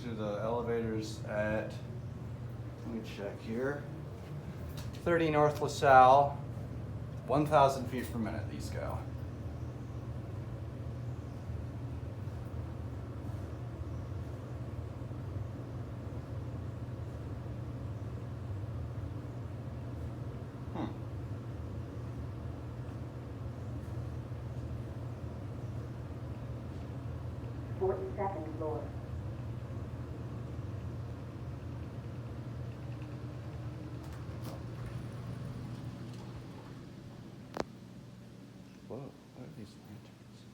to the elevators at, let me check here, 30 North Lasalle, 1,000 feet per minute these go. Hmm. 42nd floor. Whoa, what are these lanterns?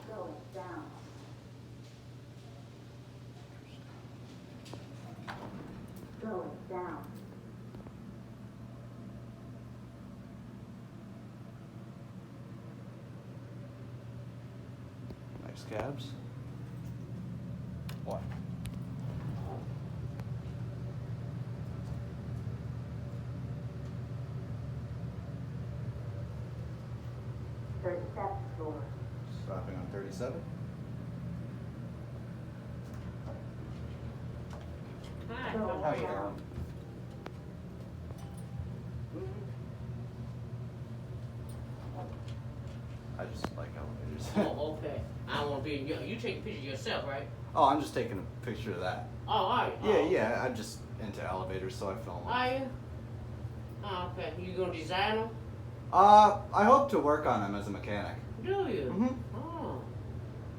Going down. Going down. Nice cabs. What? Thirty-seventh floor. Stopping on 37. Hi. Going How you down. doing? I just like elevators. Oh, okay. I don't want to be. You take a picture yourself, right? Oh, I'm just taking a picture of that. Oh, all right. Yeah, Oh. yeah, I'm just into elevators, so I film them. Are you? Oh, okay. You gonna design them? I hope to work on them as a mechanic. Do you? Mhm. Oh,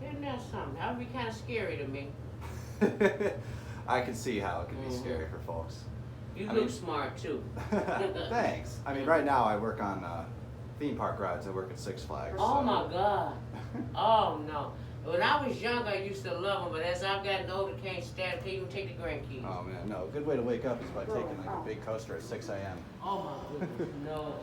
isn't that something? That would be kind of scary to me. I can see how it can be Mhm. scary for folks. You I look mean- smart too. Thanks. I mean, right now I work on theme park rides. I work at Six Flags. Oh so- my God. Oh no. When I was young, I used to love them, but as I've gotten older, can't stand. Can't even take the grandkids. Oh man, no. A good way to wake up is by taking like a big coaster at 6 a.m. Oh my goodness, no.